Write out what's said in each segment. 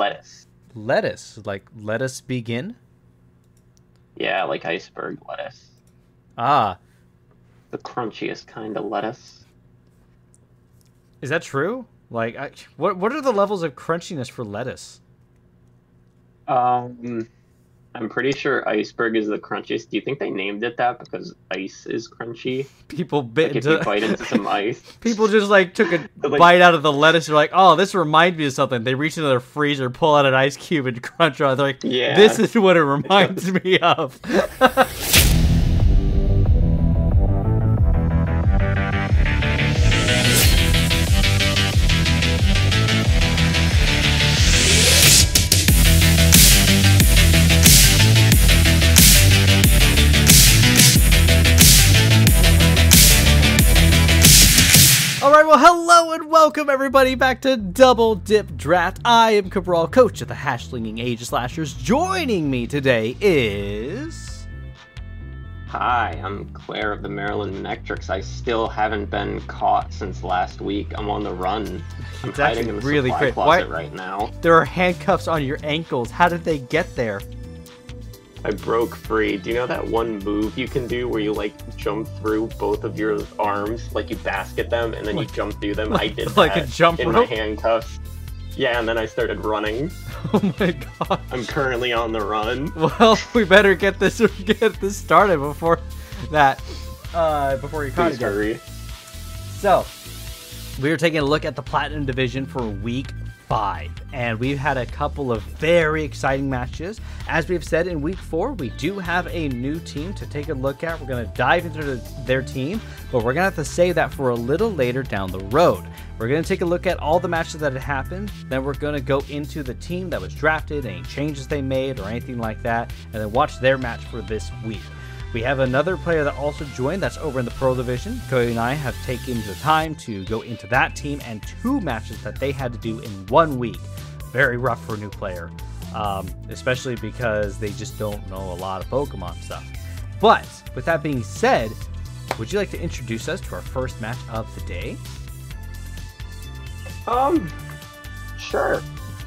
lettuce. Lettuce, like lettuce begin? Yeah, like iceberg lettuce. Ah, The crunchiest kind of lettuce. is that true? Like, what are the levels of crunchiness for lettuce? I'm pretty sure iceberg is the crunchiest. Do you think they named it that because ice is crunchy? People bit Like if you into bite into some ice. people just like took a Like, bite out of the lettuce. They're like, oh, this reminds me of something. They reach into their freezer, pull out an ice cube, and crunch on it. They're like, yeah. this is what it reminds me of. Alright, well, hello and welcome everybody back to Double Dip Draft. I am Cabral, coach of the Hash-Slinging Age Slashers. Joining me today is... Hi, I'm Claire of the Maryland Metrics. I still haven't been caught since last week. I'm on the run. I'm It's hiding actually in the really supply great. closet right now. There are handcuffs on your ankles. How did they get there? I broke free. Do you know that one move you can do where you like jump through both of your arms, like you basket them and then you jump through them? I did like that a jump in rope? my handcuffs. Yeah, and then I started running. Oh my god. I'm currently on the run. Well, we better get this started before that, before you're caught Please again. hurry. So, we are taking a look at the Platinum Division for Week 5, and we've had a couple of very exciting matches. As we've said, in Week 4, we do have a new team to take a look at. We're going to dive into their team, but we're going to have to save that for a little later down the road. We're going to take a look at all the matches that had happened, then we're going to go into the team that was drafted, any changes they made or anything like that, and then watch their match for this week. We have another player that also joined that's over in the Pro Division. Cody and I have taken the time to go into that team and 2 matches that they had to do in 1 week. Very rough for a new player, especially because they just don't know a lot of Pokemon stuff. But with that being said, would you like to introduce us to our first match of the day? Sure.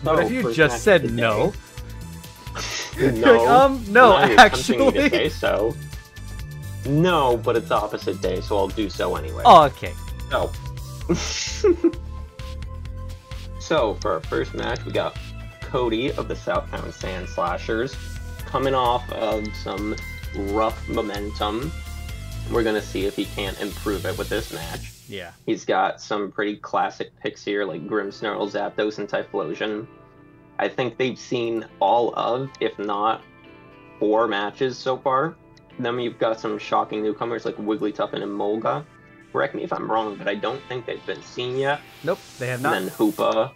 What if you first just match said of the no? day. No, No. no, Now you're tempting me to actually. say so. No, but it's the opposite day, so I'll do so anyway. Oh, okay. No. So, for our first match, we got Cody of the Southtown Sandslashers coming off of some rough momentum. We're going to see if he can't improve it with this match. Yeah. He's got some pretty classic picks here, like Grimmsnarl, Zapdos, and Typhlosion. I think they've seen all of, if not 4 matches so far. Then you've got some shocking newcomers like Wigglytuff and Emolga. Correct me if I'm wrong, but I don't think they've been seen yet. Nope, they have not. And then Hoopa,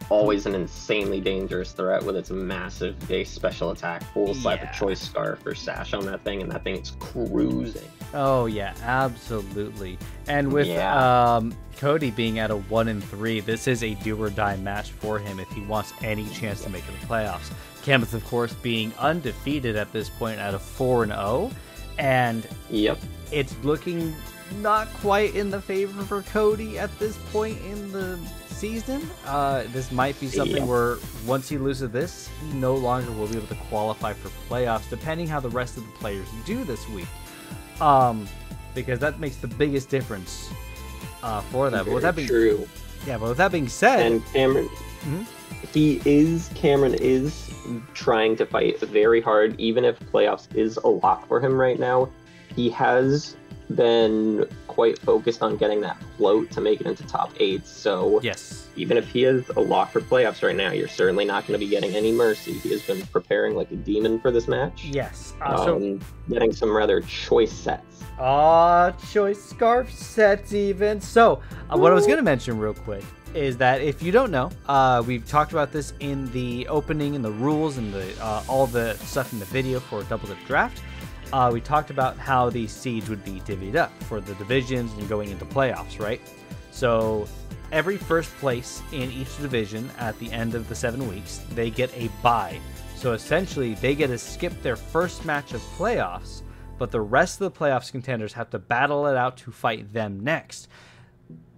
always an insanely dangerous threat with its massive base special attack. Full slap Yeah. a choice scarf or sash on that thing, and that thing's cruising. Oh yeah, absolutely. And with Yeah. Cody being at a 1-3, this is a do or die match for him if he wants any chance to make it the playoffs. Kemeth, of course, being undefeated at this point at a 4-0, and Yep. it's looking not quite in the favor for Cody at this point in the season. This might be something Yep. where once he loses this, he no longer will be able to qualify for playoffs, depending how the rest of the players do this week. Because that makes the biggest difference for that. But with that being true. Yeah, but with that being said, And Cameron, Cameron is trying to fight very hard, even if playoffs is a lock for him right now. He has been quite focused on getting that float to make it into top 8. So yes, even if he is a lock for playoffs right now, you're certainly not going to be getting any mercy. He has been preparing like a demon for this match. yes. Getting some rather choice sets. Choice scarf sets even. So, what I was going to mention real quick is that if you don't know, we've talked about this in the opening and the rules and the all the stuff in the video for Double Dip Draft. We talked about how these seeds would be divvied up for the divisions and going into playoffs, right? So every first place in each division at the end of the 7 weeks, they get a bye. So essentially, they get to skip their first match of playoffs, but the rest of the playoffs contenders have to battle it out to fight them next.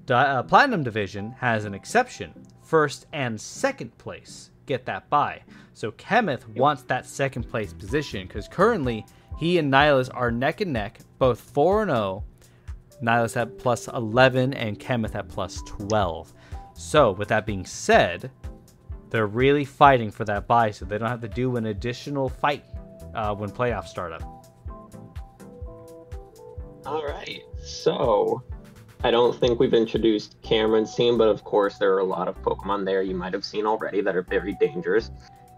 Platinum Division has an exception. First and second place get that bye. So Kemeth wants that second place position because currently he and Nihilus are neck and neck, both 4-0. Nihilus at plus 11 and Kemeth at plus 12. So with that being said, they're really fighting for that bye so they don't have to do an additional fight when playoffs start up. All right, so I don't think we've introduced Cameron's team, but of course there are a lot of Pokemon there you might have seen already that are very dangerous.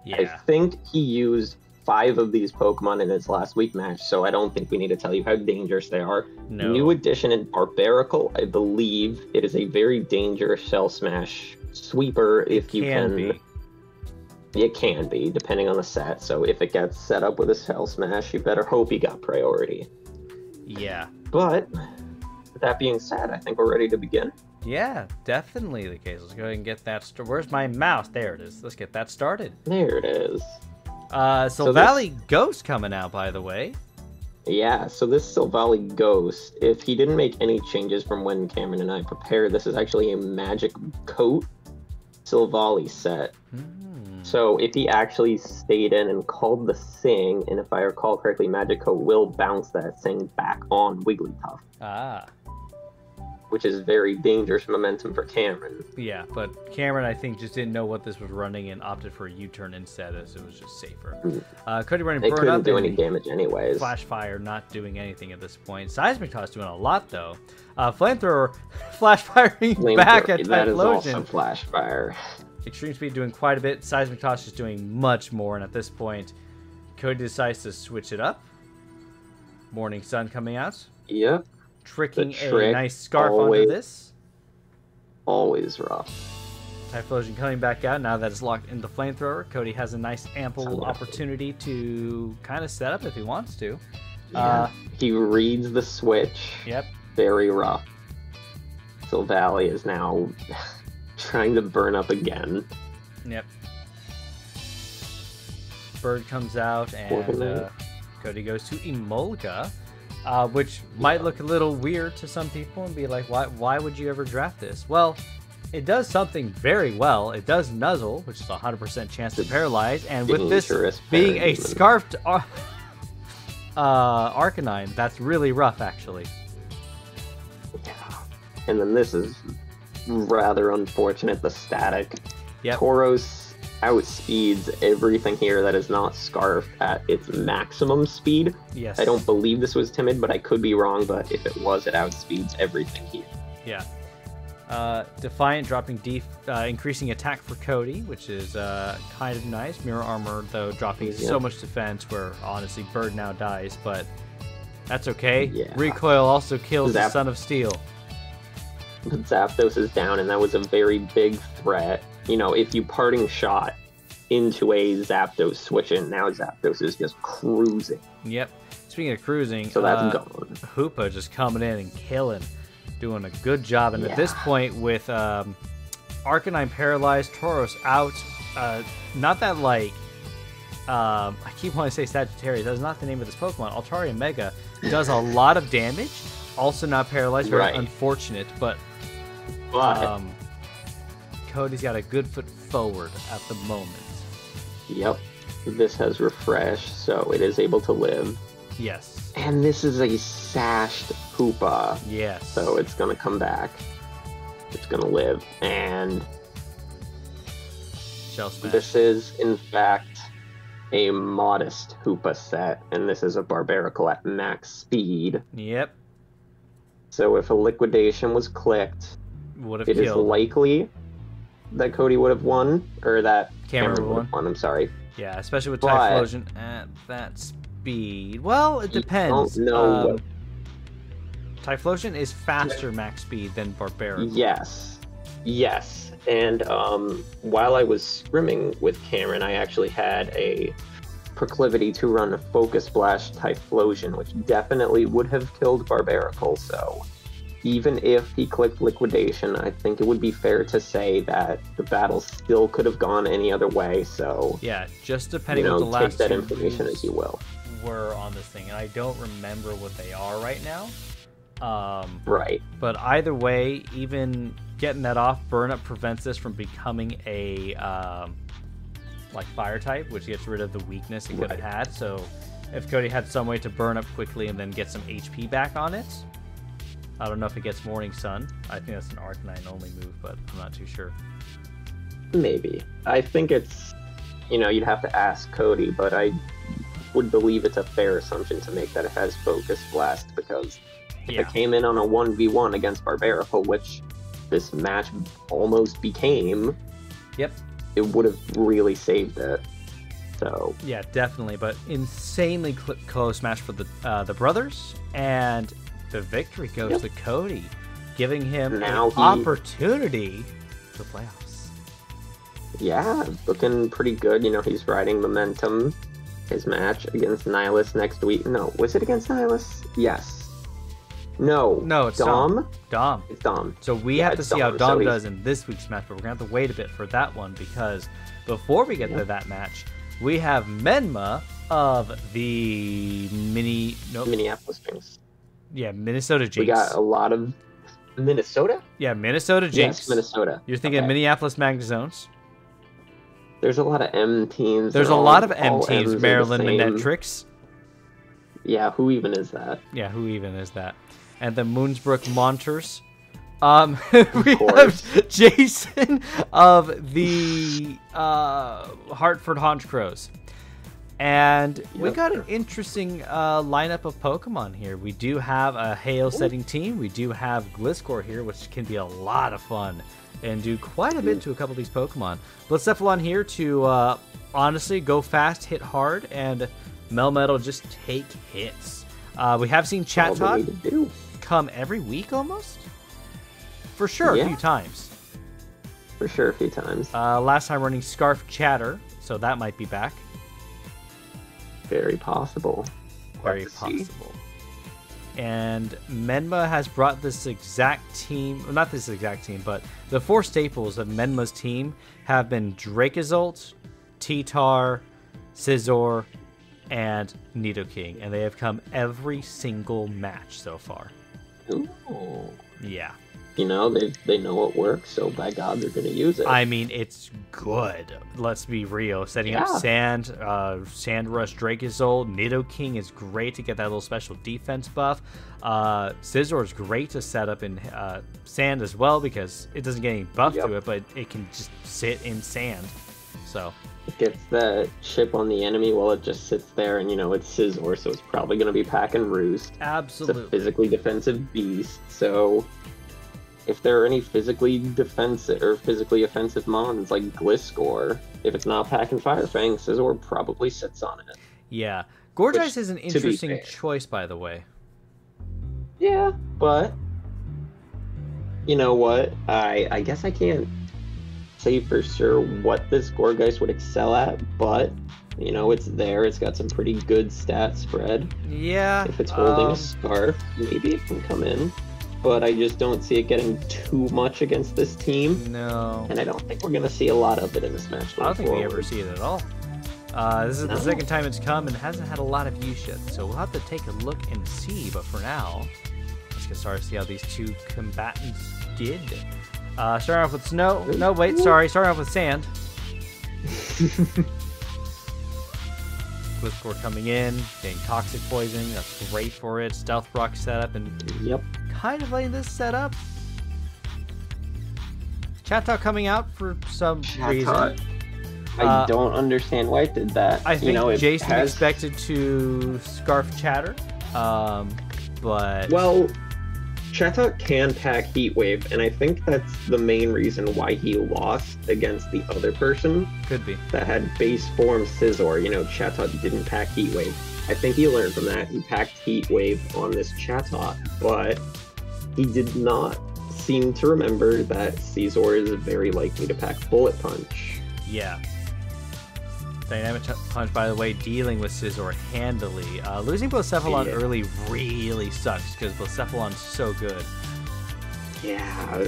Yeah. I think he used 5 of these Pokemon in his last week match, so I don't think we need to tell you how dangerous they are. No. New addition in Barbaracle, I believe it is a very dangerous Shell Smash sweeper if you can. Be. It can be, depending on the set. So if it gets set up with a Shell Smash, you better hope you got priority. Yeah. But with that being said, I think we're ready to begin. Yeah, definitely the case. Let's go ahead and get that. Where's my mouse? There it is. Let's get that started. There it is. Silvally Ghost coming out, by the way. Yeah, so this Silvally Ghost, if he didn't make any changes from when Cameron and I prepared, this is actually a Magic Coat Silvally set. So if he actually stayed in and called the Sing, and if I recall correctly, Magic Coat will bounce that Sing back on Wigglytuff. Which is very dangerous momentum for Cameron. Yeah, but Cameron, I think, just didn't know what this was running and opted for a U-turn instead, as it was just safer. Cody running It Burn Up. couldn't do any damage anyways. Flash Fire not doing anything at this point. Seismic Toss doing a lot, though. Flamethrower Flash Firing back at Typhlosion. That is also Flash Fire. Extreme Speed doing quite a bit. Seismic Toss is doing much more, and at this point, Cody decides to switch it up. Morning Sun coming out. Yep. Tricking a nice scarf onto this. Always rough. Typhlosion coming back out now that it's locked into Flamethrower. Cody has a nice ample opportunity to kind of set up if he wants to. Yeah. He reads the switch. Yep. Very rough. Silvally is now trying to burn up again. Yep. Bird comes out and Cody goes to Emolga. Which might look a little weird to some people and be like, why would you ever draft this? Well, it does something very well. It does Nuzzle, which is a 100% chance to paralyze, and with this being a scarfed Arcanine, that's really rough, actually. Yeah. And then this is rather unfortunate, the static. Yep. Tauros outspeeds everything here that is not scarfed at its maximum speed. Yes. I don't believe this was timid, but I could be wrong, but if it was, it outspeeds everything here. Yeah. Defiant dropping increasing attack for Cody, which is kind of nice. Mirror Armor, though, dropping so much defense where, honestly, Bird now dies, but that's okay. Yeah. Recoil also kills the Son of Steel. Zapdos is down, and that was a very big threat. You know, if you parting shot into a Zapdos switch in, now Zapdos is just cruising. Yep. Speaking of cruising, so that's gone. Hoopa just coming in and killing, doing a good job. And at this point, with Arcanine paralyzed, Tauros out, not that like, I keep wanting to say Sagittarius, that's not the name of this Pokemon. Altaria Mega does a lot of damage, also not paralyzed, very unfortunate, but Cody's got a good foot forward at the moment. Yep. This has refreshed, so it is able to live. Yes. And this is a sashed Hoopa. Yes. So it's going to come back. It's going to live. And Shell Smash. This is, in fact, a modest Hoopa set. And this is a Barbaracle at max speed. Yep. So if a liquidation was clicked, it is likely that Cody would have won, or that Cameron would have won. I'm sorry. Yeah, especially with Typhlosion at that speed. Well, it depends. I don't know. Typhlosion is faster max speed than Barbaracle. Yes. And while I was scrimming with Cameron, I actually had a proclivity to run a Focus Blast Typhlosion, which definitely would have killed Barbaracle, so even if he clicked Liquidation, I think it would be fair to say that the battle still could have gone any other way, so... Yeah, just depending on the last take that information as you will. Were on this thing, and I don't remember what they are right now. Right. But either way, even getting that off, Burn Up prevents this from becoming a like fire type, which gets rid of the weakness it could have had. So if Cody had some way to burn up quickly and then get some HP back on it, I don't know if it gets Morning Sun. I think that's an Arcanine only move, but I'm not too sure. Maybe. I think it's, you'd have to ask Cody, but I would believe it's a fair assumption to make that it has Focus Blast, because if it came in on a 1v1 against Barbarical, which this match almost became, it would have really saved it. So yeah, definitely, but insanely close match for the brothers, and the victory goes to Cody, giving him an opportunity to the playoffs. Yeah, looking pretty good. He's riding momentum. His match against Nihilus next week. No, was it against Nihilus? Yes. No, it's Dom. Dom. It's Dom. So we have to see how Dom does in this week's match, but we're going to have to wait a bit for that one, because before we get to that match, we have Menma of the Minneapolis Jynx. Yeah, Minnesota Jynx. We got a lot of Minnesota? Yeah, Minnesota Jynx. Yes, Minnesota. You're thinking Minneapolis Magnazones. There's a lot of M teams. There's a lot of M teams. Maryland Manetrix. Yeah, who even is that? And the Moonsbrook Monters. We have Jason of the Hartford Honchkrows. And we got an interesting lineup of Pokemon here. We do have a Hail Setting team. We do have Gliscor here, which can be a lot of fun and do quite a bit to a couple of these Pokemon. Blisscephalon here to honestly go fast, hit hard, and Melmetal just take hits. We have seen Chatot come every week almost? For sure, a few times. For sure, a few times. Last time running Scarf Chatter, so that might be back. Very possible. Very possible. And Menma has brought this exact team, well, not this exact team, but the four staples of Menma's team have been Dracozolt, T-Tar, Scizor, and Nidoking, and they have come every single match so far. Ooh. Yeah. They know what works, so by God, they're going to use it. I mean, it's good. Let's be real. Setting up Sand Rush Dracozolt, Nidoking is great to get that little special defense buff. Scizor is great to set up in Sand as well, because it doesn't get any buff to it, but it can just sit in Sand. So it gets the chip on the enemy while it just sits there, and it's Scizor, so it's probably going to be packing Roost. Absolutely. It's a physically defensive beast, so if there are any physically defensive or physically offensive mons like Gliscor, if it's not packing Fire Fang, Scizor probably sits on it. Yeah. Goodras is an interesting choice, by the way. Yeah, but you know what? I guess I can't say for sure what this Gourgeist would excel at, but it's there. It's got some pretty good stat spread. Yeah. If it's holding a Scarf, maybe it can come in. But I just don't see it getting too much against this team. No. And I don't think we're going to see a lot of it in this match. I don't think we ever see it at all. This is the second time it's come and hasn't had a lot of use yet. So we'll have to take a look and see. But for now, let's get started to see how these two combatants did. Starting off with snow. No, wait, sorry. Starting off with sand. Gliscor coming in, getting Toxic Poison. That's great for it. Stealth Rock setup and kind of letting this set up. Chatot coming out for some reason. I don't understand why it did that. I think Jason expected to Scarf Chatter, but... Well, Chatot can pack Heat Wave, and I think that's the main reason why he lost against the other person. Could be. That had base form Scizor. Chatot didn't pack Heat Wave. I think he learned from that. He packed Heat Wave on this Chatot, but he did not seem to remember that Scizor is very likely to pack Bullet Punch. Yeah. Dynamic Punch, by the way, dealing with Scizor handily. Losing Blisscephalon early really sucks because Blisscephalon's so good. Yeah,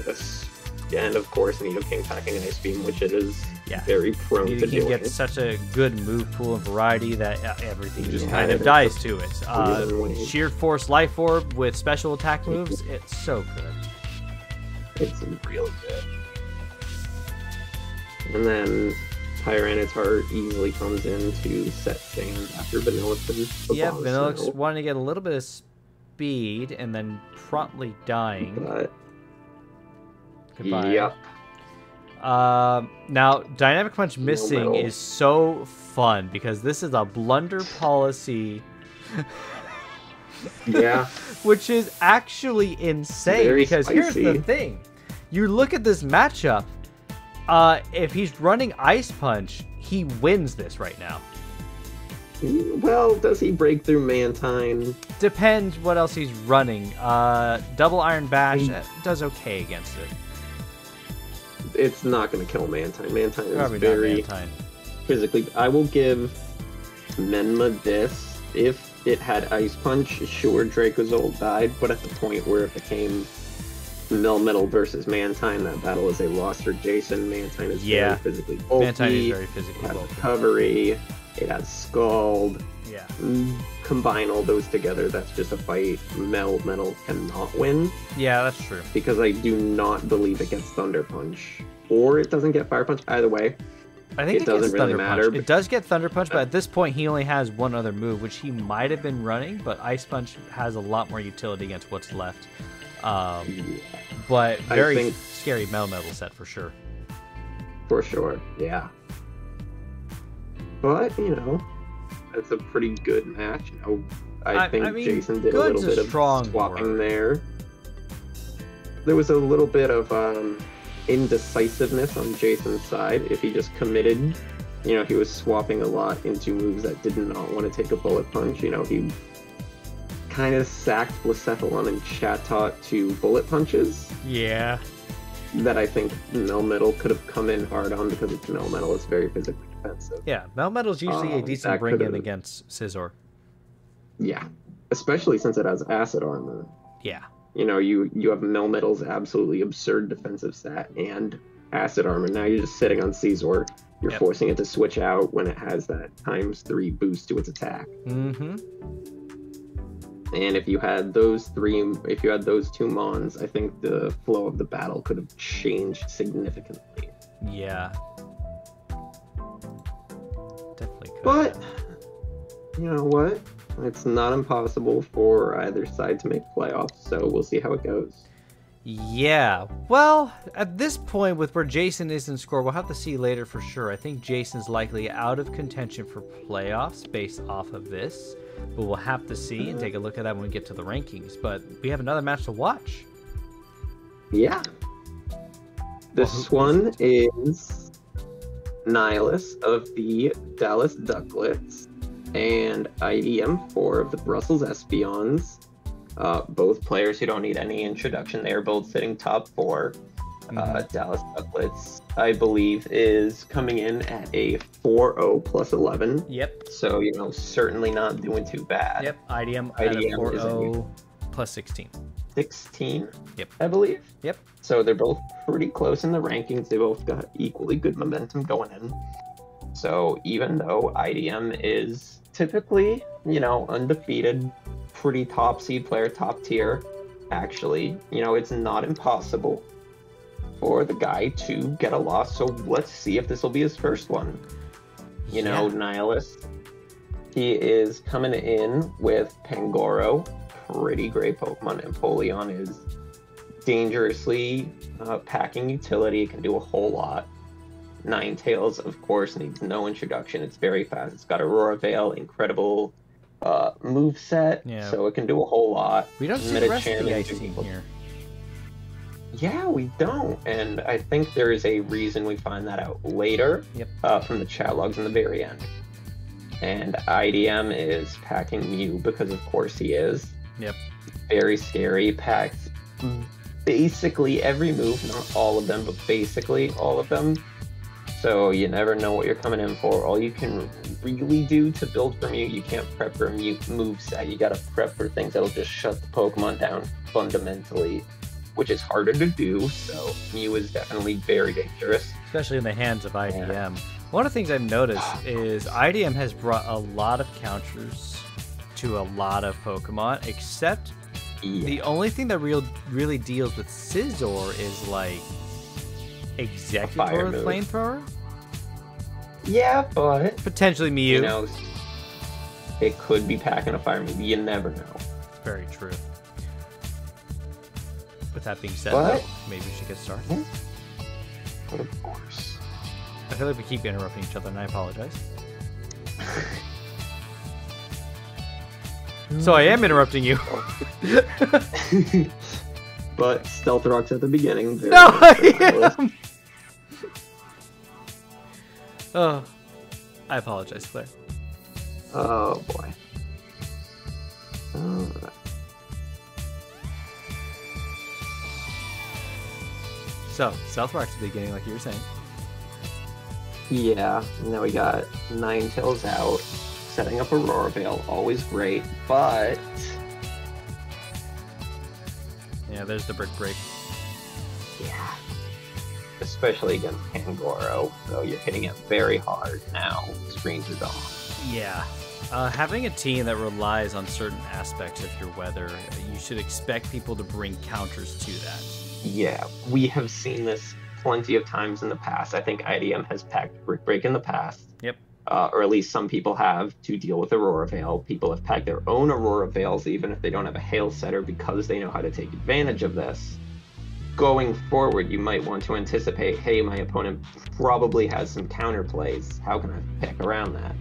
and of course Nidoking packing Ice Beam, which it is very prone to doing. Nidoking gets such a good move pool and variety that everything just kind of dies to it. Sheer Force Life Orb with special attack moves, it's so good. It's really good. And then Tyranitar easily comes in to set stand after Vanillish. Yep, Vanillish wanting to get a little bit of speed and then promptly dying. But, goodbye. Yep. Now, Dynamic Punch missing is so fun because this is a blunder policy. Yeah. Which is actually insane. Very because spicy. Here's the thing. You look at this matchup. If he's running Ice Punch, he wins this right now. Well, does he break through Mantine? Depends what else he's running. Double Iron Bash does okay against it. It's not going to kill Mantine. Mantine is Probably very not Mantine. physically. I will give Menma this. If it had Ice Punch, sure, Dracozolt died, but at the point where it became Melmetal versus Mantine, that battle is a loss for Jason. Mantine is very physically bulky. Mantine is very physically It has bulky. recovery. It has Scald. Yeah. Combine all those together, that's just a fight Melmetal cannot win. Yeah, that's true. Because I do not believe it gets Thunder Punch. Or it doesn't get Fire Punch. Either way, I think it doesn't gets really Thunder matter. Punch. It does get Thunder Punch, but at this point he only has one other move, which he might have been running, but Ice Punch has a lot more utility against what's left. But very scary Melmetal set for sure. For sure, yeah. But, you know, it's a pretty good match. You know, I think Jason did a little bit of swapping there. There was a little bit of indecisiveness on Jason's side. If he just committed, you know, he was swapping a lot into moves that did not want to take a bullet punch. You know, he kind of sacked Blacephalon and Chatot to bullet punches. Yeah. That I think Melmetal could have come in hard on because it's Melmetal. It's very physically defensive. Yeah, Melmetal's usually a decent bring-in against Scizor. Yeah, especially since it has Acid Armor. Yeah. You know, you have Melmetal's absolutely absurd defensive stat and Acid Armor. Now you're just sitting on Scizor. You're forcing it to switch out when it has that ×3 boost to its attack. Mm-hmm. And if you had those two Mons, I think the flow of the battle could have changed significantly. Yeah. Definitely could. But, you know what? It's not impossible for either side to make playoffs, so we'll see how it goes. Yeah. Well, at this point, with where Jason is in score, we'll have to see later for sure. I think Jason's likely out of contention for playoffs based off of this. But we'll have to see and take a look at that when we get to the rankings. But we have another match to watch. Yeah. This one is Nihilus of the Dallas Duckletts and IDM4 of the Brussels Espeons. Both players who don't need any introduction. They are both sitting top 4. Dallas Duckletts, I believe, is coming in at a 4-0 plus 11. Yep. So, you know, certainly not doing too bad. Yep. IDM at a 4-0 plus 16. 16, yep. I believe. Yep. So they're both pretty close in the rankings. They both got equally good momentum going in. So even though IDM is typically, you know, undefeated, pretty top seed player, top tier, actually, you know, it's not impossible for the guy to get a loss. So let's see if this will be his first one. You know, Nihilus, he is coming in with Pangoro, pretty great Pokemon. Empoleon is dangerously packing utility. It can do a whole lot. Ninetales, of course, needs no introduction. It's very fast. It's got Aurora Veil, incredible moveset, so it can do a whole lot. We don't see the rest of the Ice team here. Yeah, we don't. And I think there is a reason we find that out later from the chat logs in the very end. And IDM is packing Mew because, of course, he is. Yep. Very scary. Packs basically every move, not all of them, but basically all of them. So you never know what you're coming in for. All you can really do to build for Mew, you can't prep for a Mew moveset. You gotta prep for things that'll just shut the Pokemon down fundamentally, which is harder to do. So Mew is definitely very dangerous. Especially in the hands of IDM. Yeah. One of the things I've noticed is IDM has brought a lot of counters to a lot of Pokemon, except the only thing that really deals with Scizor is like Executor Flamethrower. Yeah, but Potentially Mew. you know, it could be packing a fire move. You never know. Very true. With that being said, But- though, maybe we should get started. But of course. I feel like we keep interrupting each other, and I apologize. So I am interrupting you. But Stealth Rock's at the beginning. Very No, nice for I Nihilist. am. Oh, I apologize, Claire. Oh boy. Alright. So, South Rock's at the beginning, like you were saying. Yeah, now we got Ninetales out, setting up Aurora Veil, always great, but Yeah, there's the brick break. yeah, especially against Pangoro, so you're hitting it very hard now. Screens are gone. Yeah. Having a team that relies on certain aspects of your weather, you should expect people to bring counters to that. Yeah, we have seen this plenty of times in the past. I think IDM has packed Brick Break in the past. Yep. Or at least some people have to deal with Aurora Veil. People have packed their own Aurora Veils, even if they don't have a Hail Setter, because they know how to take advantage of this. Going forward, you might want to anticipate, hey, my opponent probably has some counter plays. How can I pick around that?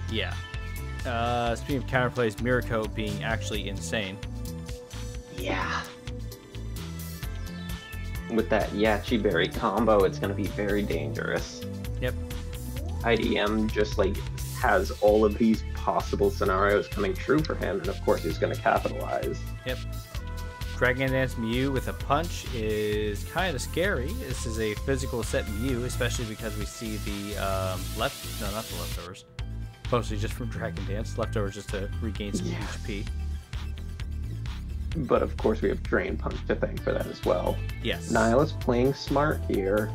Yeah. Speaking of counterplays, Miracle being actually insane. Yeah. With that Yachi Berry combo, it's going to be very dangerous. Yep. IDM just like has all of these possible scenarios coming true for him, and of course he's going to capitalize. Yep. Dragon Dance Mew with a punch is kind of scary. This is a physical set Mew, especially because we see the not the leftovers. Mostly just from Dragon Dance. Leftovers just to regain some HP. But of course we have Drain Punch to thank for that as well. Yes. Nihilist playing smart here.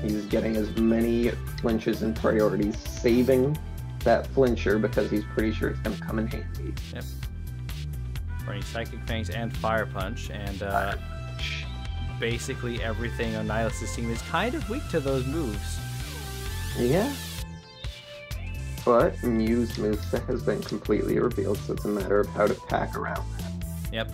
He's getting as many flinches and priorities, saving that flincher because he's pretty sure it's going to come in handy. Yep. Running Psychic Fangs and Fire Punch, and basically everything on Nihilist's team is kind of weak to those moves. Yeah. But Mew's moveset has been completely revealed, so it's a matter of how to pack around that. Yep.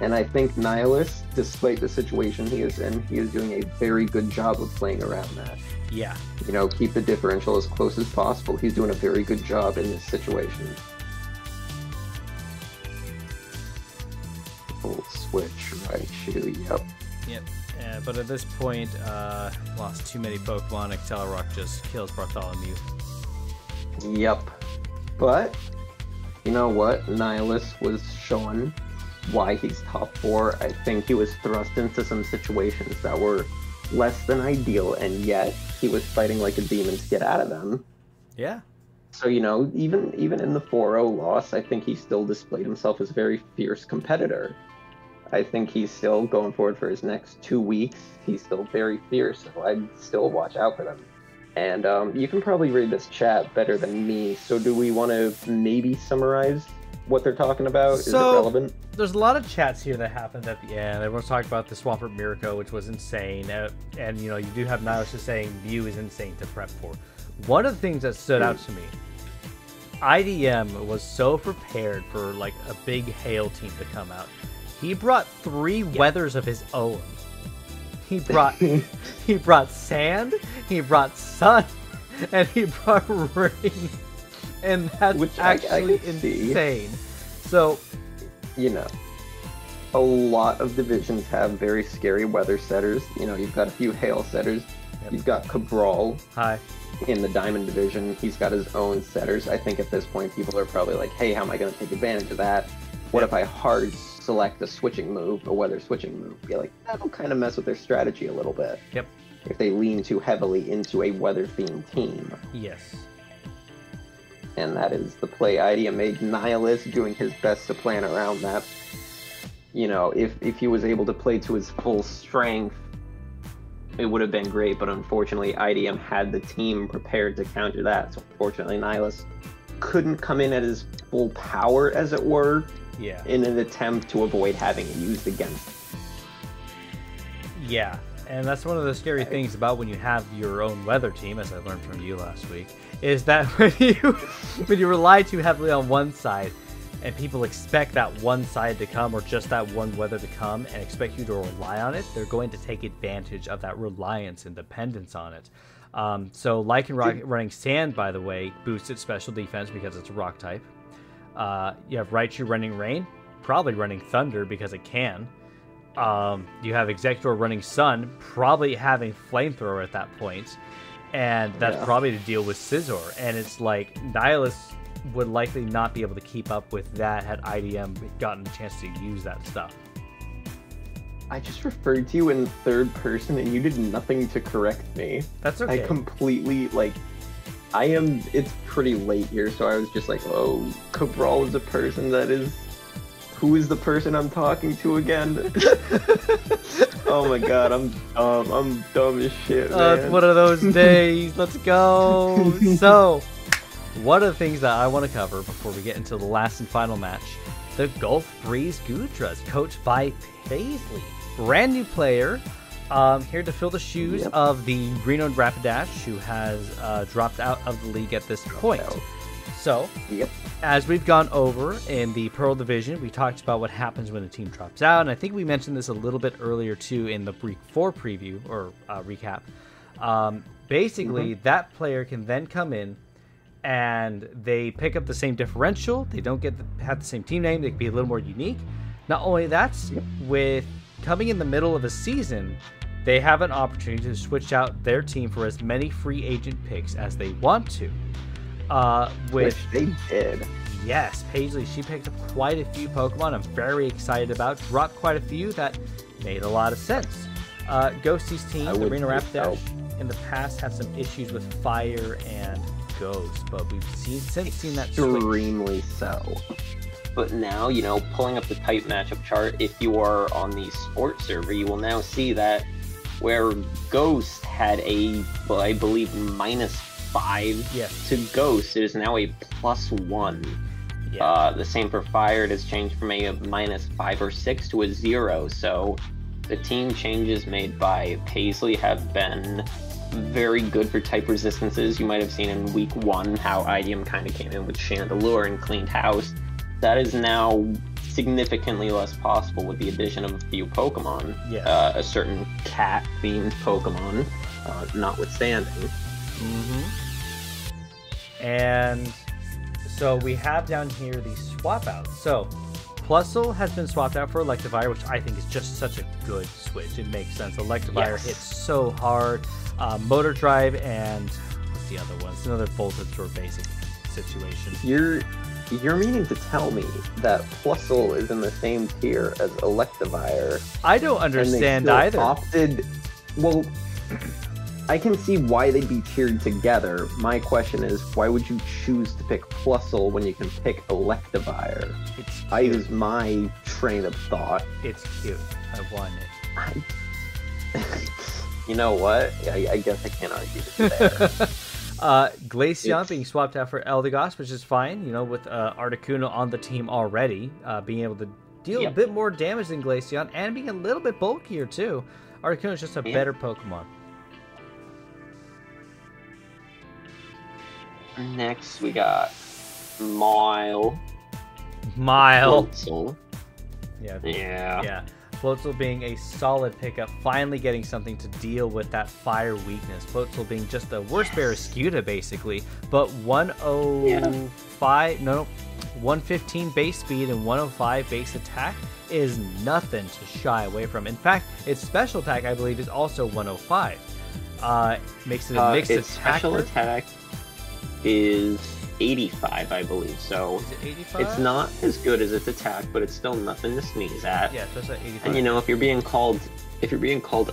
And I think Nihilist, despite the situation he is in, he is doing a very good job of playing around that. Yeah. You know, keep the differential as close as possible. He's doing a very good job in this situation. Full switch, Raichu, yep. Yep. But at this point, lost too many Pokemon. Accelerock just kills Bartholomew. Yep. But, you know what? Nihilist was shown why he's top 4. I think he was thrust into some situations that were less than ideal, and yet he was fighting like a demon to get out of them. Yeah. So, you know, even in the 4-0 loss, I think he still displayed himself as a very fierce competitor. I think he's still going forward for his next 2 weeks. He's still very fierce, so I'd still watch out for them. And you can probably read this chat better than me, so do we want to maybe summarize what they're talking about? Is it relevant? There's a lot of chats here that happened at the end. Everyone's talking about the Swampert Miracle, which was insane. And, you know, you do have Nihilist just saying Mew is insane to prep for. One of the things that stood out to me, IDM was so prepared for, like, a big Hail team to come out. He brought 3 weathers of his own. He brought he brought sand, he brought sun, and he brought rain. And that's Which actually I can see. insane. So, You know, a lot of divisions have very scary weather setters. You know, you've got a few hail setters. Yep. You've got Cabral hi. in the Diamond division. He's got his own setters. I think at this point people are probably like, hey, how am I going to take advantage of that? What if I hard select a switching move, a weather switching move? Be like, that'll kind of mess with their strategy a little bit. Yep. If they lean too heavily into a weather-themed team. Yes. And that is the play IDM made. Nihilist doing his best to plan around that. You know, if he was able to play to his full strength, it would have been great, but unfortunately IDM had the team prepared to counter that, so unfortunately Nihilist couldn't come in at his full power, as it were, Yeah. in an attempt to avoid having it used against him. Yeah. And that's one of the scary things about when you have your own weather team, as I learned from you last week, is that when you rely too heavily on one side, and people expect that one side to come or just that one weather to come and expect you to rely on it, they're going to take advantage of that reliance and dependence on it. So Lycan running Sand, by the way, boosts its special defense because it's a rock type. You have Raichu running Rain, probably running Thunder because it can. You have Executor running Sun, probably having Flamethrower at that point. And that's probably to deal with Scizor. And it's like Nihilus would likely not be able to keep up with that had IDM gotten a chance to use that stuff. I just referred to you in third person and you did nothing to correct me. That's okay. I completely, it's pretty late here, so I was just like, oh, Cabral is a person that is... Who is the person I'm talking to again? Oh my god, I'm dumb as shit, man. It's one of those days. Let's go. So, one of the things that I want to cover before we get into the last and final match, the Gulf Breeze Goodras, coached by Paisley. Brand new player, here to fill the shoes of the Green-owned Rapidash, who has dropped out of the league at this point. So, as we've gone over in the Pearl Division, we talked about what happens when a team drops out, and I think we mentioned this a little bit earlier too in the Week 4 preview, or recap. Basically, that player can then come in, and they pick up the same differential, they don't have the same team name, they can be a little more unique. Not only that, with coming in the middle of a season, they have an opportunity to switch out their team for as many free agent picks as they want to. Which they did. Yes, Paisley, she picked up quite a few Pokemon I'm very excited about. Dropped quite a few that made a lot of sense. Ghosty's team, the Arena Rapidash, in the past had some issues with Fire and Ghost, but we've since seen that extremely so. But now, pulling up the type matchup chart, if you are on the sports server, you will now see that where Ghost had I believe, -5 to Ghost, it is now a +1. The same for Fire, it has changed from a -5 or 6 to a 0. So the team changes made by Paisley have been very good for type resistances. You might have seen in Week 1 how IDM kind of came in with Chandelure and cleaned house. That is now significantly less possible with the addition of a few Pokemon. A certain cat-themed Pokemon, notwithstanding. And so we have down here the swap out. So Plusle has been swapped out for Electivire, which I think is just such a good switch. It makes sense. Electivire hits so hard. Motor Drive and what's the other one? It's another Voltage or basic situation. You're meaning to tell me that Plusle is in the same tier as Electivire? I don't understand either. Well, I can see why they'd be tiered together. My question is, why would you choose to pick Plusle when you can pick Electivire? It's cute. That is my train of thought. It's cute. I want it. You know what? I guess I can't argue with there. Glaceon being swapped out for Eldegoss, which is fine, with Articuno on the team already, being able to deal a bit more damage than Glaceon, and being a little bit bulkier too. Articuno is just a better Pokemon. Next, we got Mile. Floatzel. Yeah. Floatzel being a solid pickup, finally getting something to deal with that fire weakness. Floatzel being just a worse Barraskewda, basically, but 115 base speed and 105 base attack is nothing to shy away from. In fact, its special attack, I believe, is also 105. Makes it a mixed attack. Special attack is 85, I believe. So is it 85? It's not as good as its attack, but it's still nothing to sneeze at. Yeah, it's at 85. And if you're being called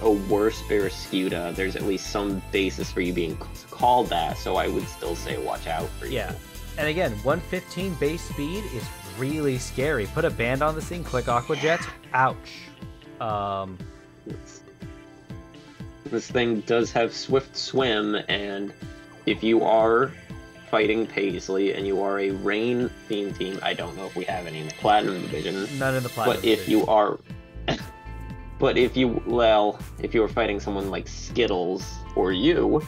a worse Barraskewda, there's at least some basis for you being called that. So I would still say watch out for you. Yeah, and again, 115 base speed is really scary. Put a band on this thing, click Aqua Jets, ouch. This thing does have Swift Swim, and if you are fighting Paisley and you are a rain theme team, I don't know if we have any in the Platinum Division. None in the Platinum Division. But if you are But if you were fighting someone like Skittles or you,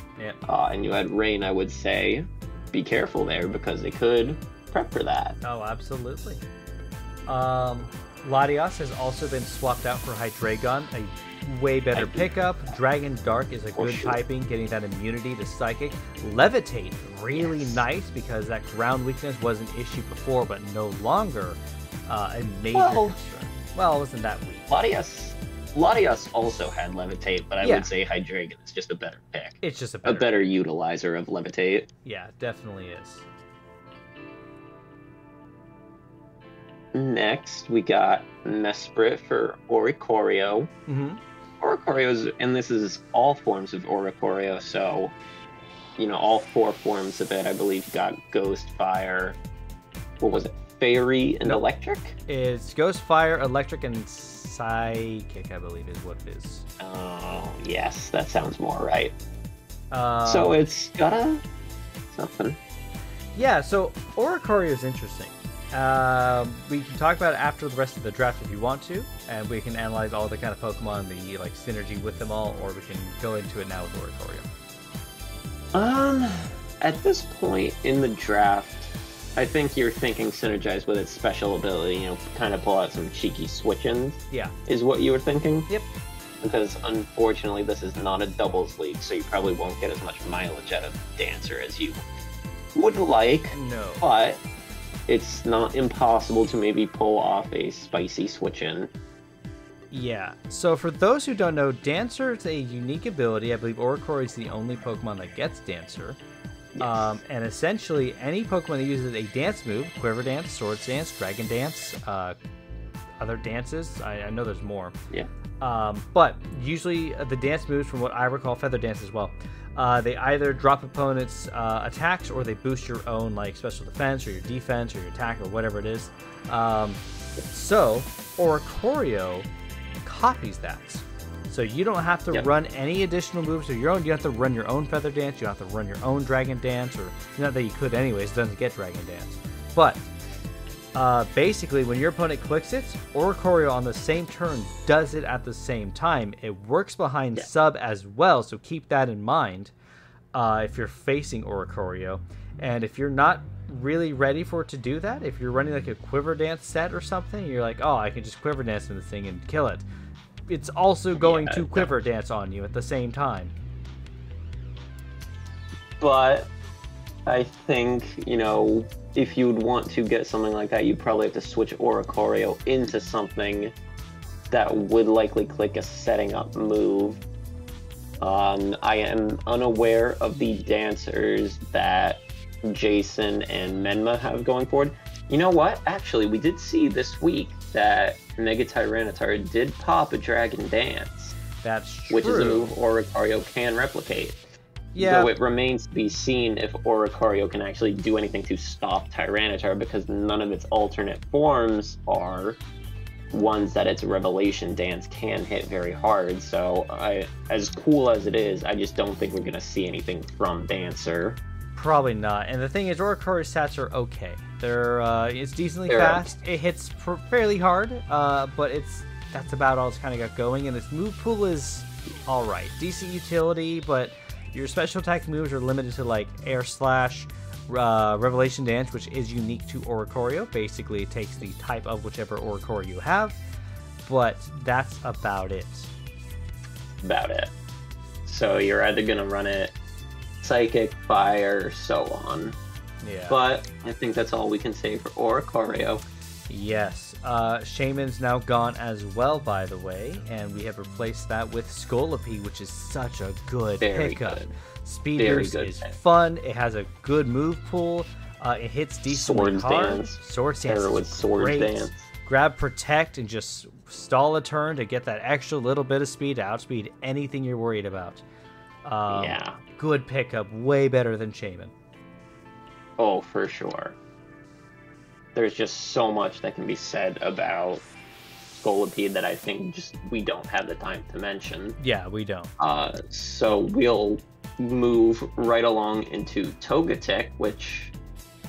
and you had Rain, I would say be careful there because they could prep for that. Oh, absolutely. Latios has also been swapped out for Hydreigon, a way better pickup. Dragon Dark is a good typing, getting that immunity to Psychic. Levitate, really nice because that ground weakness was an issue before, but no longer a major concern. Well, it wasn't that weak. Latios also had Levitate, but I would say Hydreigon is just a better pick. It's just a better utilizer of Levitate. Yeah, definitely is. Next, we got Mesprit for Oricorio. Oricorio's, and this is all forms of Oricorio, so, all 4 forms of it. I believe you got Ghost, Fire, what was it, Fairy, and Electric? It's Ghost, Fire, Electric, and Psychic, I believe is what it is. Oh, yes, that sounds more right. So it's got something. Yeah, so Oricorio is interesting. We can talk about it after the rest of the draft if you want to, and we can analyze all the kind of Pokemon, the synergy with them all, or we can go into it now with Oricorio. At this point in the draft, I think you're thinking synergize with its special ability, kind of pull out some cheeky switch-ins. Yeah. Is what you were thinking? Yep. Because unfortunately this is not a doubles league, so you probably won't get as much mileage out of Dancer as you would like. No. But it's not impossible to maybe pull off a spicy switch-in. Yeah, so for those who don't know, Dancer is a unique ability. I believe Oricorio is the only Pokemon that gets Dancer. Yes. And essentially, any Pokemon that uses a dance move, Quiver Dance, Swords Dance, Dragon Dance, other dances, I know there's more. Yeah. But usually the dance moves, from what I recall, Feather Dance as well, they either drop opponents' attacks or they boost your own special defense or your defense or your attack or whatever it is. So Oricorio copies that. So you don't have to run any additional moves of your own. You have to run your own Feather Dance. You don't have to run your own Dragon Dance, or not that you could anyways. It doesn't get Dragon Dance. But basically, when your opponent clicks it, Oricorio on the same turn does it at the same time. It works behind sub as well, so keep that in mind if you're facing Oricorio. And if you're not really ready for it to do that, if you're running a Quiver Dance set or something, you're like, oh, I can just Quiver Dance in this thing and kill it. It's also going to Quiver Dance on you at the same time. But I think, if you would want to get something like that, you'd probably have to switch Oricorio into something that would likely click a setting up move. I am unaware of the dancers that Jason and Menma have going forward. You know what? Actually, we did see this week that Mega Tyranitar did pop a Dragon Dance. That's true. Which is a move Oricorio can replicate. Yeah. Though it remains to be seen if Oricorio can actually do anything to stop Tyranitar, because none of its alternate forms are ones that its Revelation Dance can hit very hard. So, as cool as it is, I just don't think we're going to see anything from Dancer. Probably not. And the thing is, Oricorio's stats are okay. It's decently fast. It hits fairly hard, but that's about all it's kind of got going. And its move pool is all right, decent utility, but your special attack moves are limited to Air Slash, Revelation Dance, which is unique to Oricorio. Basically, it takes the type of whichever Oricorio you have, but that's about it. So you're either gonna run it Psychic, Fire, so on. Yeah. But I think that's all we can say for Oricorio. Yes. Shaman's now gone as well, by the way, and we have replaced that with Scolipede, which is such a good pickup. Good. Speed Boost is fun. It has a good move pool. It hits decently hard. Swords Dance is great. Grab Protect and just stall a turn to get that extra little bit of speed, outspeed anything you're worried about. Good pickup, way better than Shaman. Oh, for sure. There's just so much that can be said about Scolipede that I think we don't have the time to mention. Yeah, we don't. So we'll move right along into Togetic, which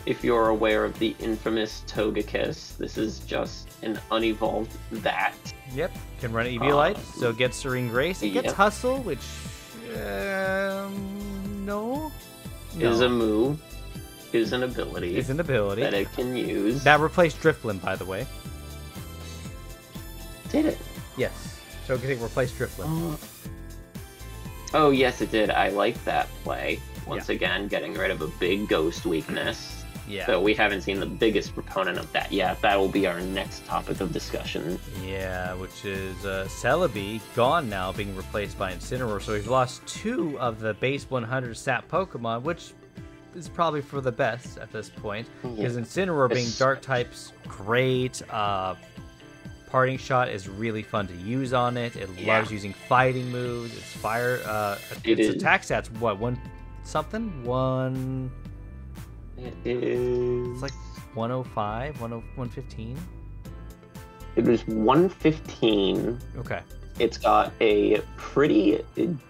if you're aware of the infamous Togekiss, this is just an unevolved that. Yep, can run Eviolite, so it gets Serene Grace. It gets Hustle, which no. Is a move, is an ability. Is an ability that it can use. That replaced Drifblim, by the way. Did it? Yes. Togekiss replaced Drifblim. Oh yes, it did. I like that play. Once again, getting rid of a big ghost weakness. Yeah. So we haven't seen the biggest proponent of that yet. That will be our next topic of discussion. Yeah, which is Celebi, gone now, being replaced by Incineroar. So we've lost 2 of the base 100 stat Pokemon, which is probably for the best at this point. Because Incineroar being dark types, great. Parting Shot is really fun to use on it. It loves using fighting moves. It's fire. Its attack stats, what, 1 something? 1... It is... It's like 105, 115? It was 115. Okay. It's got a pretty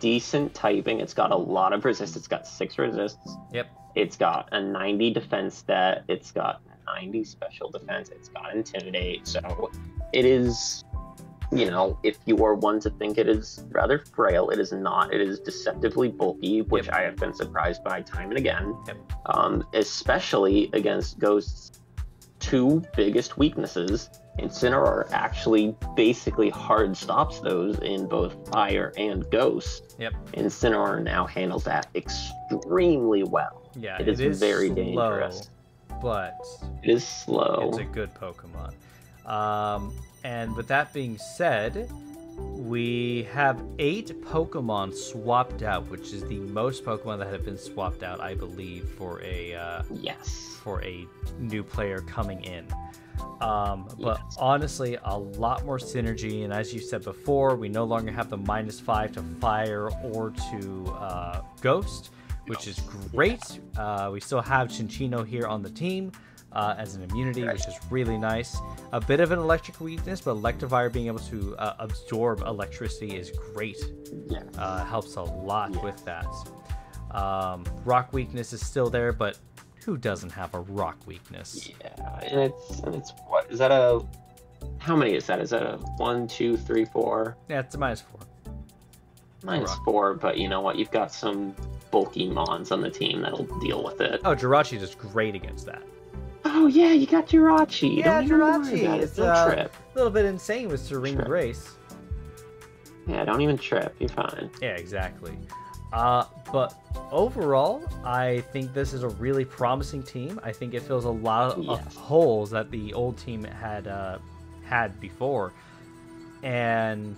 decent typing. It's got a lot of resist. It's got 6 resists. Yep. It's got a 90 defense stat. It's got 90 special defense. It's got Intimidate. So it is, you know, if you are one to think it is rather frail, it is not. It is deceptively bulky, which I have been surprised by time and again. Especially against Ghost's 2 biggest weaknesses. Incineroar actually basically hard stops those in both Fire and Ghost. Incineroar now handles that extremely well. Yeah, it is very dangerous. But it is slow. It's a good Pokemon. And with that being said, we have 8 Pokemon swapped out, which is the most Pokemon that have been swapped out, I believe, for a for a new player coming in. But honestly, a lot more synergy, and as you said before, we no longer have the -5 to Fire or to Ghost, which is great. We still have Chinchino here on the team as an immunity, which is really nice. A bit of an electric weakness, but Electivire being able to absorb electricity is great. Helps a lot with that. Rock weakness is still there, but who doesn't have a rock weakness? Yeah, and it's what is that a? How many is that? Is that a 1, 2, 3, 4? Yeah, it's a -4. -4, but you know what? You've got some bulky mons on the team that'll deal with it. Oh, Jirachi is great against that. Oh yeah, you got Jirachi. Yeah, Jirachi. It's a little bit insane with Serene Grace. Yeah, don't even trip. You're fine. Yeah, exactly. But overall, I think this is a really promising team. I think it fills a lot of holes that the old team had before, and